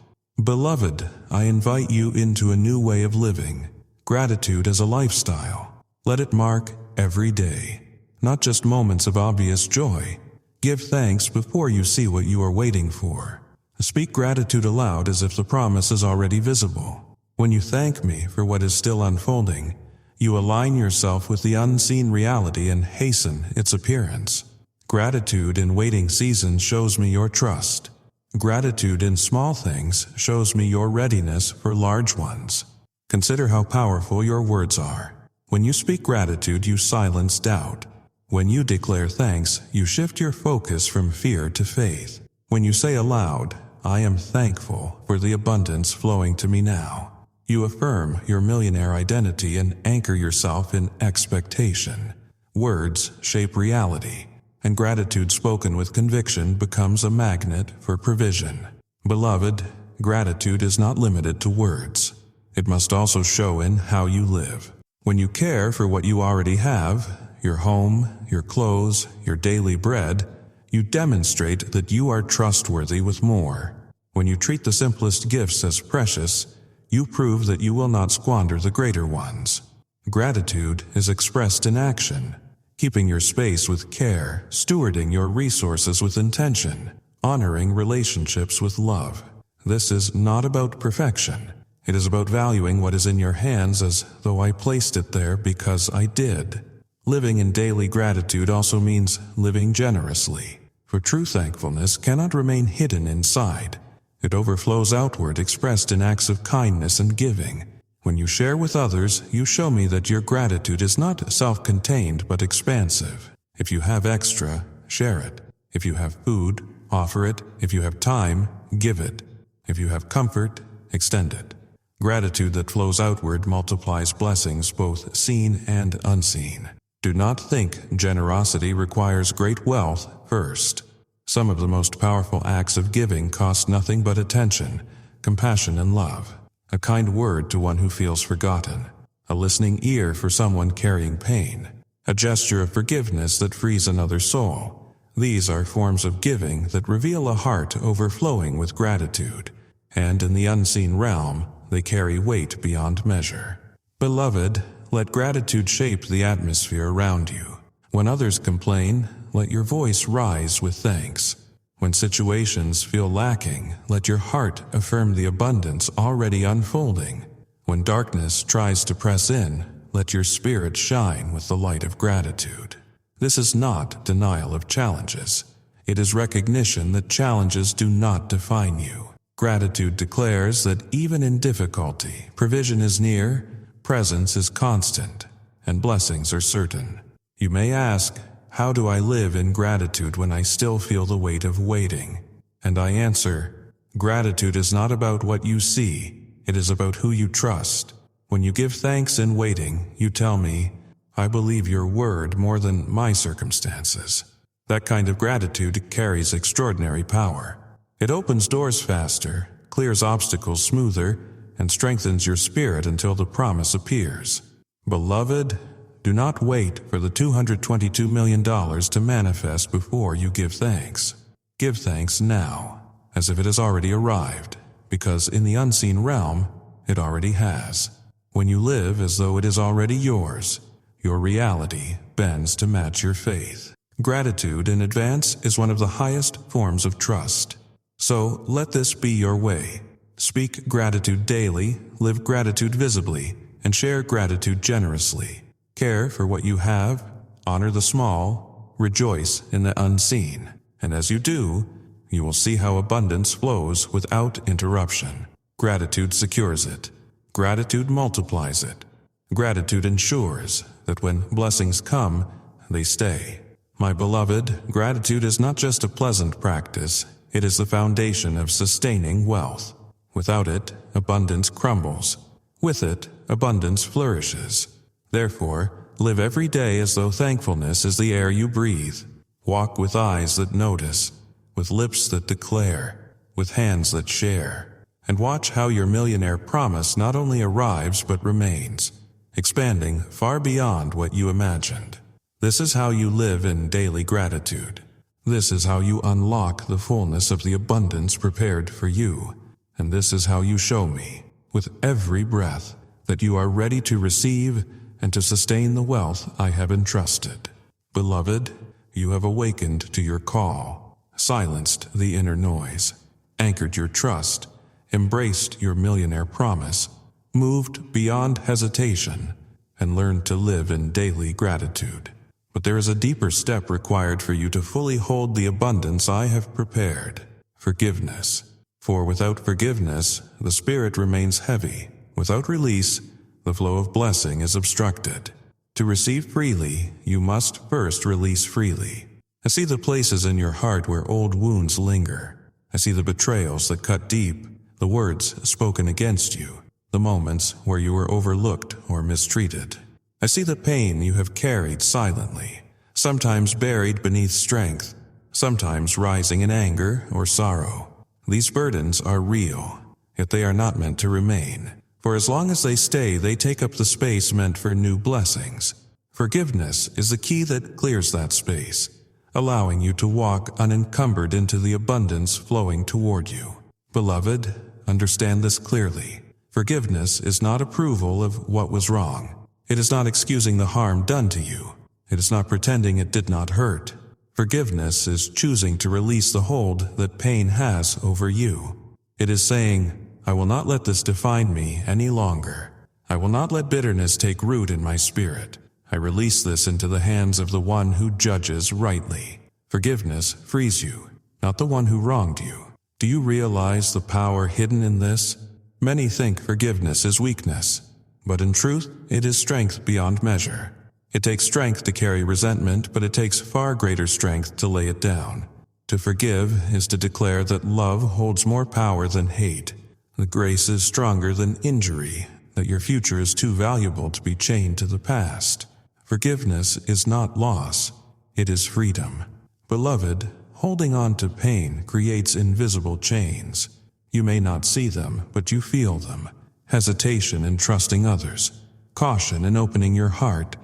Beloved, I invite you into a new way of living. Gratitude as a lifestyle. Let it mark every day, not just moments of obvious joy. Give thanks before you see what you are waiting for. Speak gratitude aloud as if the promise is already visible. When you thank me for what is still unfolding, you align yourself with the unseen reality and hasten its appearance. Gratitude in waiting seasons shows me your trust. Gratitude in small things shows me your readiness for large ones. Consider how powerful your words are. When you speak gratitude, you silence doubt. When you declare thanks, you shift your focus from fear to faith. When you say aloud, I am thankful for the abundance flowing to me now, you affirm your millionaire identity and anchor yourself in expectation. Words shape reality, and gratitude spoken with conviction becomes a magnet for provision. Beloved, gratitude is not limited to words. It must also show in how you live. When you care for what you already have, your home, your clothes, your daily bread, you demonstrate that you are trustworthy with more. When you treat the simplest gifts as precious, you prove that you will not squander the greater ones. Gratitude is expressed in action, keeping your space with care, stewarding your resources with intention, honoring relationships with love. This is not about perfection. It is about valuing what is in your hands as though I placed it there because I did. Living in daily gratitude also means living generously, for true thankfulness cannot remain hidden inside. It overflows outward, expressed in acts of kindness and giving. When you share with others, you show me that your gratitude is not self-contained but expansive. If you have extra, share it. If you have food, offer it. If you have time, give it. If you have comfort, extend it. Gratitude that flows outward multiplies blessings both seen and unseen. Do not think generosity requires great wealth first. Some of the most powerful acts of giving cost nothing but attention, compassion, and love. A kind word to one who feels forgotten. A listening ear for someone carrying pain. A gesture of forgiveness that frees another soul. These are forms of giving that reveal a heart overflowing with gratitude. And in the unseen realm, they carry weight beyond measure. Beloved, let gratitude shape the atmosphere around you. When others complain, let your voice rise with thanks. When situations feel lacking, let your heart affirm the abundance already unfolding. When darkness tries to press in, let your spirit shine with the light of gratitude. This is not denial of challenges. It is recognition that challenges do not define you. Gratitude declares that even in difficulty, provision is near, presence is constant, and blessings are certain. You may ask, how do I live in gratitude when I still feel the weight of waiting? And I answer, gratitude is not about what you see, it is about who you trust. When you give thanks in waiting, you tell me, I believe your word more than my circumstances. That kind of gratitude carries extraordinary power. It opens doors faster, clears obstacles smoother, and strengthens your spirit until the promise appears. Beloved, do not wait for the $222 million to manifest before you give thanks. Give thanks now, as if it has already arrived, because in the unseen realm, it already has. When you live as though it is already yours, your reality bends to match your faith. Gratitude in advance is one of the highest forms of trust. So let this be your way. Speak gratitude daily, live gratitude visibly, and share gratitude generously. Care for what you have, honor the small, rejoice in the unseen. And as you do, you will see how abundance flows without interruption. Gratitude secures it. Gratitude multiplies it. Gratitude ensures that when blessings come, they stay. My beloved, gratitude is not just a pleasant practice, it is the foundation of sustaining wealth. Without it, abundance crumbles. With it, abundance flourishes. Therefore, live every day as though thankfulness is the air you breathe. Walk with eyes that notice, with lips that declare, with hands that share. And watch how your millionaire promise not only arrives but remains, expanding far beyond what you imagined. This is how you live in daily gratitude. This is how you unlock the fullness of the abundance prepared for you. And this is how you show me, with every breath, that you are ready to receive and to sustain the wealth I have entrusted. Beloved, you have awakened to your call, silenced the inner noise, anchored your trust, embraced your millionaire promise, moved beyond hesitation, and learned to live in daily gratitude. But there is a deeper step required for you to fully hold the abundance I have prepared: forgiveness. For without forgiveness, the spirit remains heavy. Without release, the flow of blessing is obstructed. To receive freely, you must first release freely. I see the places in your heart where old wounds linger. I see the betrayals that cut deep, the words spoken against you, the moments where you were overlooked or mistreated. I see the pain you have carried silently, sometimes buried beneath strength, sometimes rising in anger or sorrow. These burdens are real, yet they are not meant to remain. For as long as they stay, they take up the space meant for new blessings. Forgiveness is the key that clears that space, allowing you to walk unencumbered into the abundance flowing toward you. Beloved, understand this clearly. Forgiveness is not approval of what was wrong. It is not excusing the harm done to you. It is not pretending it did not hurt. Forgiveness is choosing to release the hold that pain has over you. It is saying, I will not let this define me any longer. I will not let bitterness take root in my spirit. I release this into the hands of the one who judges rightly. Forgiveness frees you, not the one who wronged you. Do you realize the power hidden in this? Many think forgiveness is weakness, but in truth, it is strength beyond measure. It takes strength to carry resentment, but it takes far greater strength to lay it down. To forgive is to declare that love holds more power than hate, that grace is stronger than injury, that your future is too valuable to be chained to the past. Forgiveness is not loss, it is freedom. Beloved, holding on to pain creates invisible chains. You may not see them, but you feel them. Hesitation in trusting others, caution in opening your heart,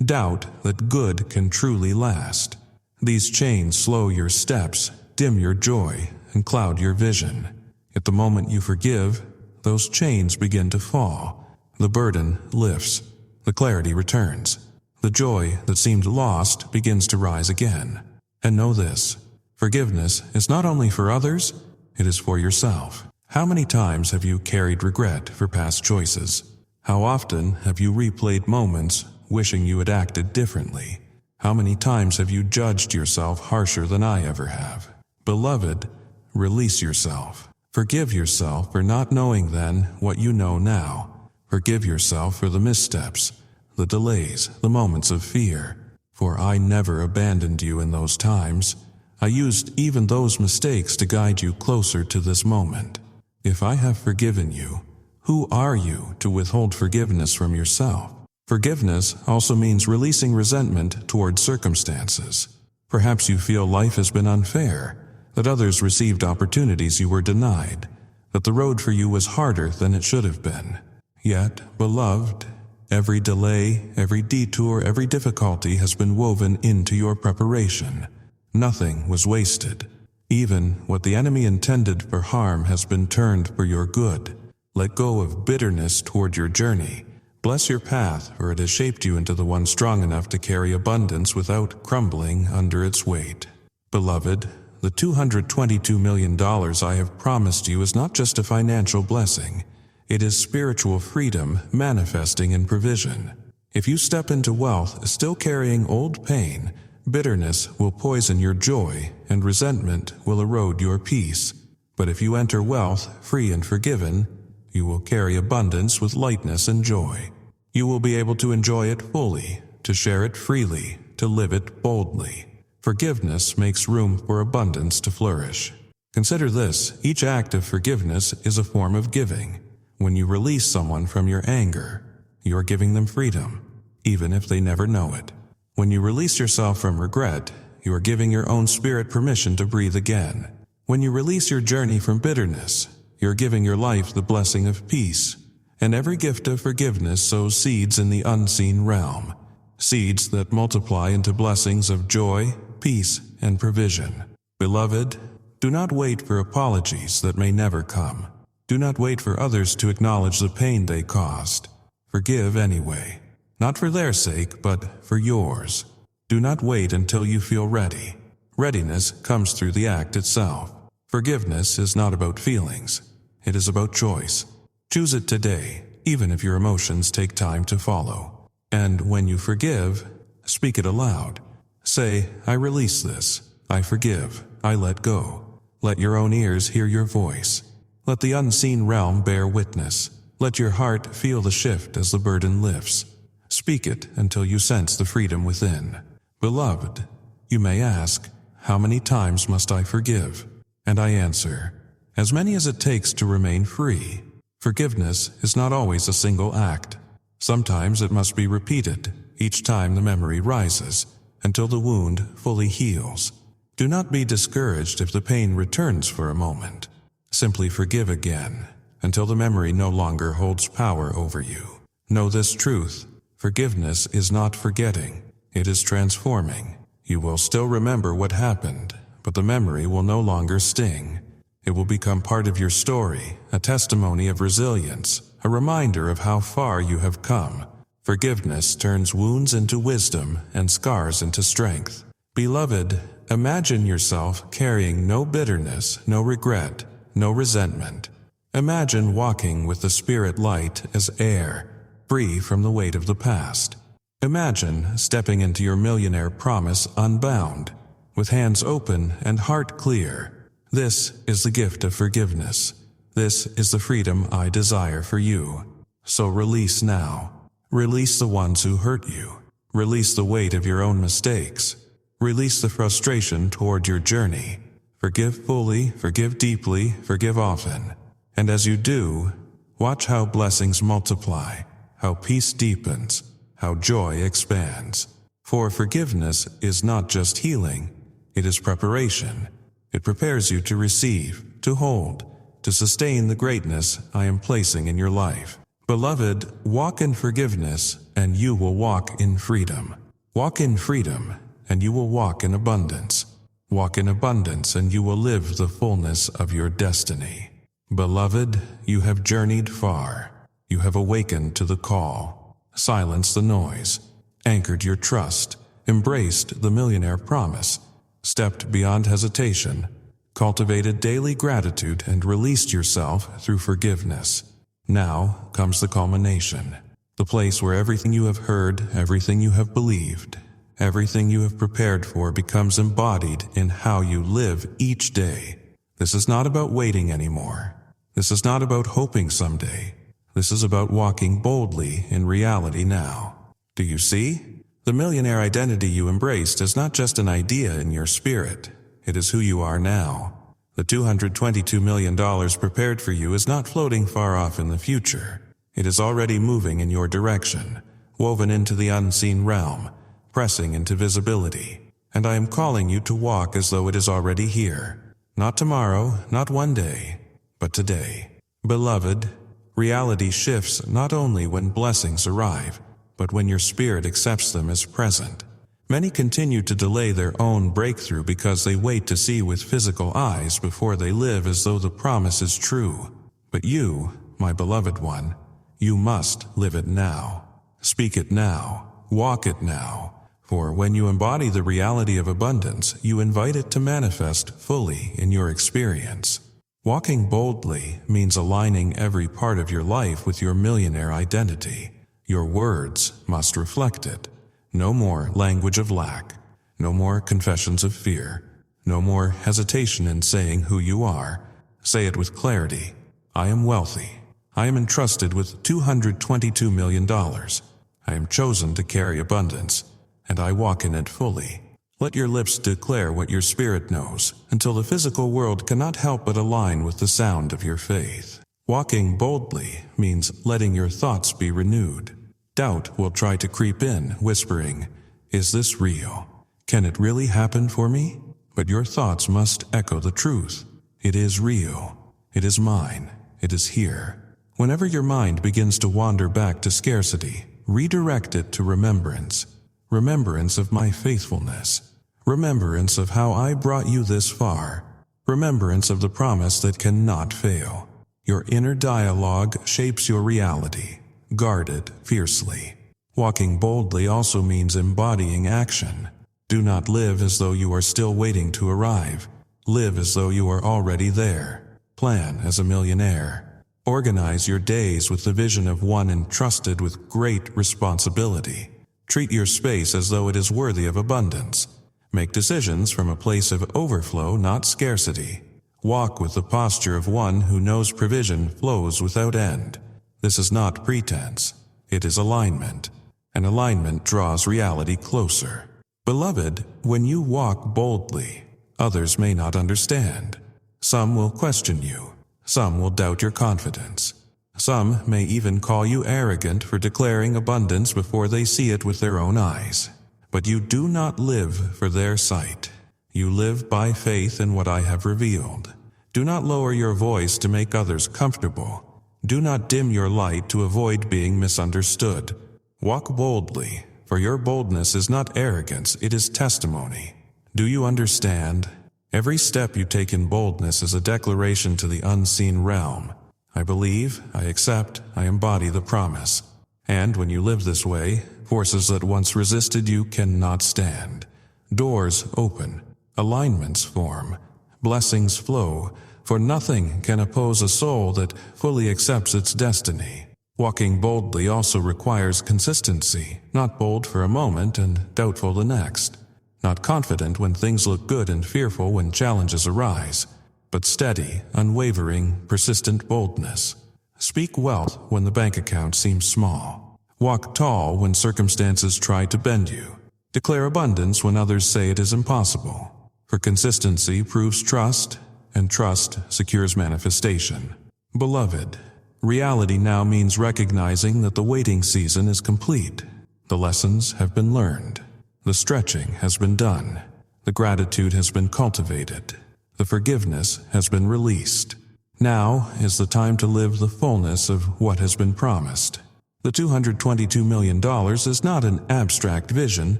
doubt that good can truly last. These chains slow your steps, dim your joy, and cloud your vision. At the moment you forgive, those chains begin to fall. The burden lifts. The clarity returns. The joy that seemed lost begins to rise again. And know this: forgiveness is not only for others, it is for yourself. How many times have you carried regret for past choices? How often have you replayed moments wishing you had acted differently? How many times have you judged yourself harsher than I ever have? Beloved, release yourself. Forgive yourself for not knowing then what you know now. Forgive yourself for the missteps, the delays, the moments of fear. For I never abandoned you in those times. I used even those mistakes to guide you closer to this moment. If I have forgiven you, who are you to withhold forgiveness from yourself? Forgiveness also means releasing resentment toward circumstances. Perhaps you feel life has been unfair, that others received opportunities you were denied, that the road for you was harder than it should have been. Yet, beloved, every delay, every detour, every difficulty has been woven into your preparation. Nothing was wasted. Even what the enemy intended for harm has been turned for your good. Let go of bitterness toward your journey. Bless your path, for it has shaped you into the one strong enough to carry abundance without crumbling under its weight. Beloved, the $222 million I have promised you is not just a financial blessing. It is spiritual freedom manifesting in provision. If you step into wealth still carrying old pain, bitterness will poison your joy and resentment will erode your peace. But if you enter wealth free and forgiven, you will carry abundance with lightness and joy. You will be able to enjoy it fully, to share it freely, to live it boldly. Forgiveness makes room for abundance to flourish. Consider this: each act of forgiveness is a form of giving. When you release someone from your anger, you are giving them freedom, even if they never know it. When you release yourself from regret, you are giving your own spirit permission to breathe again. When you release your journey from bitterness, you're giving your life the blessing of peace. And every gift of forgiveness sows seeds in the unseen realm, seeds that multiply into blessings of joy, peace, and provision. Beloved, do not wait for apologies that may never come. Do not wait for others to acknowledge the pain they caused. Forgive anyway, not for their sake, but for yours. Do not wait until you feel ready. Readiness comes through the act itself. Forgiveness is not about feelings. It is about choice. Choose it today, even if your emotions take time to follow. And when you forgive, speak it aloud. Say, I release this. I forgive. I let go. Let your own ears hear your voice. Let the unseen realm bear witness. Let your heart feel the shift as the burden lifts. Speak it until you sense the freedom within. Beloved, you may ask, how many times must I forgive? And I answer, as many as it takes to remain free. Forgiveness is not always a single act. Sometimes it must be repeated, each time the memory rises, until the wound fully heals. Do not be discouraged if the pain returns for a moment. Simply forgive again, until the memory no longer holds power over you. Know this truth: forgiveness is not forgetting, it is transforming. You will still remember what happened, but the memory will no longer sting. It will become part of your story, a testimony of resilience, a reminder of how far you have come. Forgiveness turns wounds into wisdom and scars into strength. Beloved, imagine yourself carrying no bitterness, no regret, no resentment. Imagine walking with the spirit light as air, free from the weight of the past. Imagine stepping into your millionaire promise unbound, with hands open and heart clear. This is the gift of forgiveness. This is the freedom I desire for you. So release now. Release the ones who hurt you. Release the weight of your own mistakes. Release the frustration toward your journey. Forgive fully, forgive deeply, forgive often. And as you do, watch how blessings multiply, how peace deepens, how joy expands. For forgiveness is not just healing, it is preparation. It prepares you to receive, to hold, to sustain the greatness I am placing in your life. Beloved, walk in forgiveness, and you will walk in freedom. Walk in freedom, and you will walk in abundance. Walk in abundance, and you will live the fullness of your destiny. Beloved, you have journeyed far. You have awakened to the call, silenced the noise, anchored your trust, embraced the millionaire promise, stepped beyond hesitation, cultivated daily gratitude, and released yourself through forgiveness. Now comes the culmination, the place where everything you have heard, everything you have believed, everything you have prepared for becomes embodied in how you live each day. This is not about waiting anymore. This is not about hoping someday. This is about walking boldly in reality now. Do you see? The millionaire identity you embraced is not just an idea in your spirit. It is who you are now. The $222 million prepared for you is not floating far off in the future. It is already moving in your direction, woven into the unseen realm, pressing into visibility. And I am calling you to walk as though it is already here. Not tomorrow, not one day, but today. Beloved, reality shifts not only when blessings arrive, but when your spirit accepts them as present. Many continue to delay their own breakthrough because they wait to see with physical eyes before they live as though the promise is true. But you, my beloved one, you must live it now. Speak it now. Walk it now. For when you embody the reality of abundance, you invite it to manifest fully in your experience. Walking boldly means aligning every part of your life with your millionaire identity. Your words must reflect it. No more language of lack. No more confessions of fear. No more hesitation in saying who you are. Say it with clarity. I am wealthy. I am entrusted with $222 million. I am chosen to carry abundance, and I walk in it fully. Let your lips declare what your spirit knows, until the physical world cannot help but align with the sound of your faith. Walking boldly means letting your thoughts be renewed. Doubt will try to creep in, whispering, "Is this real? Can it really happen for me?" But your thoughts must echo the truth. It is real. It is mine. It is here. Whenever your mind begins to wander back to scarcity, redirect it to remembrance. Remembrance of my faithfulness. Remembrance of how I brought you this far. Remembrance of the promise that cannot fail. Your inner dialogue shapes your reality. Guard it fiercely. Walking boldly also means embodying action. Do not live as though you are still waiting to arrive. Live as though you are already there. Plan as a millionaire. Organize your days with the vision of one entrusted with great responsibility. Treat your space as though it is worthy of abundance. Make decisions from a place of overflow, not scarcity. Walk with the posture of one who knows provision flows without end. This is not pretense. It is alignment. And alignment draws reality closer. Beloved, when you walk boldly, others may not understand. Some will question you. Some will doubt your confidence. Some may even call you arrogant for declaring abundance before they see it with their own eyes. But you do not live for their sight. You live by faith in what I have revealed. Do not lower your voice to make others comfortable. Do not dim your light to avoid being misunderstood. Walk boldly, for your boldness is not arrogance, it is testimony. Do you understand? Every step you take in boldness is a declaration to the unseen realm. I believe, I accept, I embody the promise. And when you live this way, forces that once resisted you cannot stand. Doors open, alignments form, blessings flow, for nothing can oppose a soul that fully accepts its destiny. Walking boldly also requires consistency, not bold for a moment and doubtful the next. Not confident when things look good and fearful when challenges arise, but steady, unwavering, persistent boldness. Speak wealth when the bank account seems small. Walk tall when circumstances try to bend you. Declare abundance when others say it is impossible. For consistency proves trust, and trust secures manifestation. Beloved, reality now means recognizing that the waiting season is complete. The lessons have been learned. The stretching has been done. The gratitude has been cultivated. The forgiveness has been released. Now is the time to live the fullness of what has been promised. The $222 million is not an abstract vision,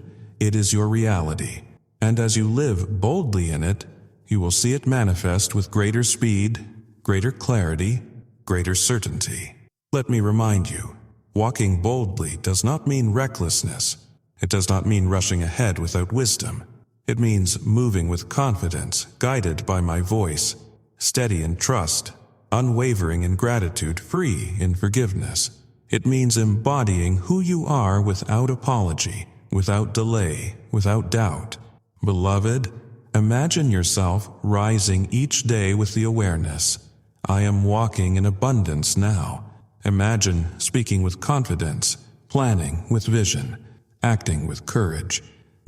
it is your reality. And as you live boldly in it, you will see it manifest with greater speed, greater clarity, greater certainty. Let me remind you, walking boldly does not mean recklessness. It does not mean rushing ahead without wisdom. It means moving with confidence, guided by my voice, steady in trust, unwavering in gratitude, free in forgiveness. It means embodying who you are without apology, without delay, without doubt. Beloved, imagine yourself rising each day with the awareness, I am walking in abundance now. Imagine speaking with confidence, planning with vision, acting with courage,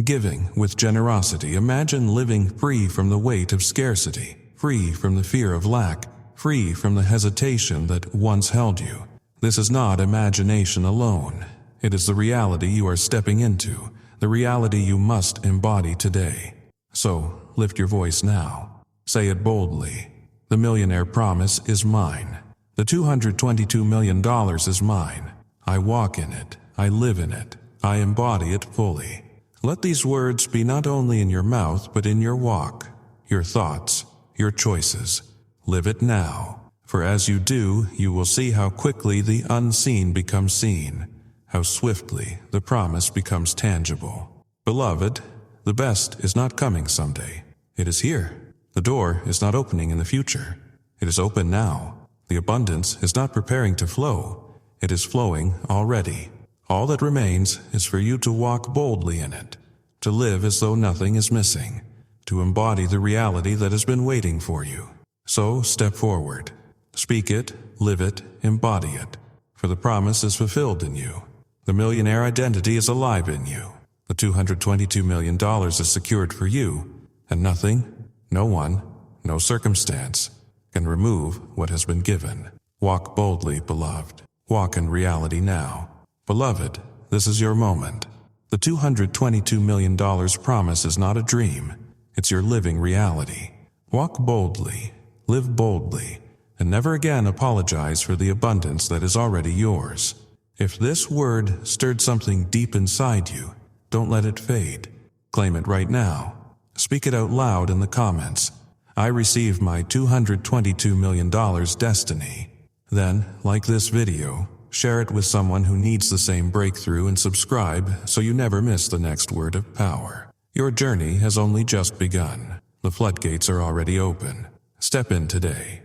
giving with generosity. Imagine living free from the weight of scarcity, free from the fear of lack, free from the hesitation that once held you. This is not imagination alone. It is the reality you are stepping into, the reality you must embody today. So, lift your voice now. Say it boldly. The millionaire promise is mine. The $222 million is mine. I walk in it. I live in it. I embody it fully. Let these words be not only in your mouth, but in your walk, your thoughts, your choices. Live it now. For as you do, you will see how quickly the unseen becomes seen, how swiftly the promise becomes tangible. Beloved, the best is not coming someday. It is here. The door is not opening in the future. It is open now. The abundance is not preparing to flow. It is flowing already. All that remains is for you to walk boldly in it, to live as though nothing is missing, to embody the reality that has been waiting for you. So step forward. Speak it, live it, embody it, for the promise is fulfilled in you. The millionaire identity is alive in you. The $222 million is secured for you, and nothing, no one, no circumstance can remove what has been given. Walk boldly, beloved. Walk in reality now. Beloved, this is your moment. The $222 million promise is not a dream. It's your living reality. Walk boldly, live boldly, and never again apologize for the abundance that is already yours. If this word stirred something deep inside you, don't let it fade. Claim it right now. Speak it out loud in the comments. I receive my $222 million destiny. Then, like this video, share it with someone who needs the same breakthrough and subscribe so you never miss the next word of power. Your journey has only just begun. The floodgates are already open. Step in today.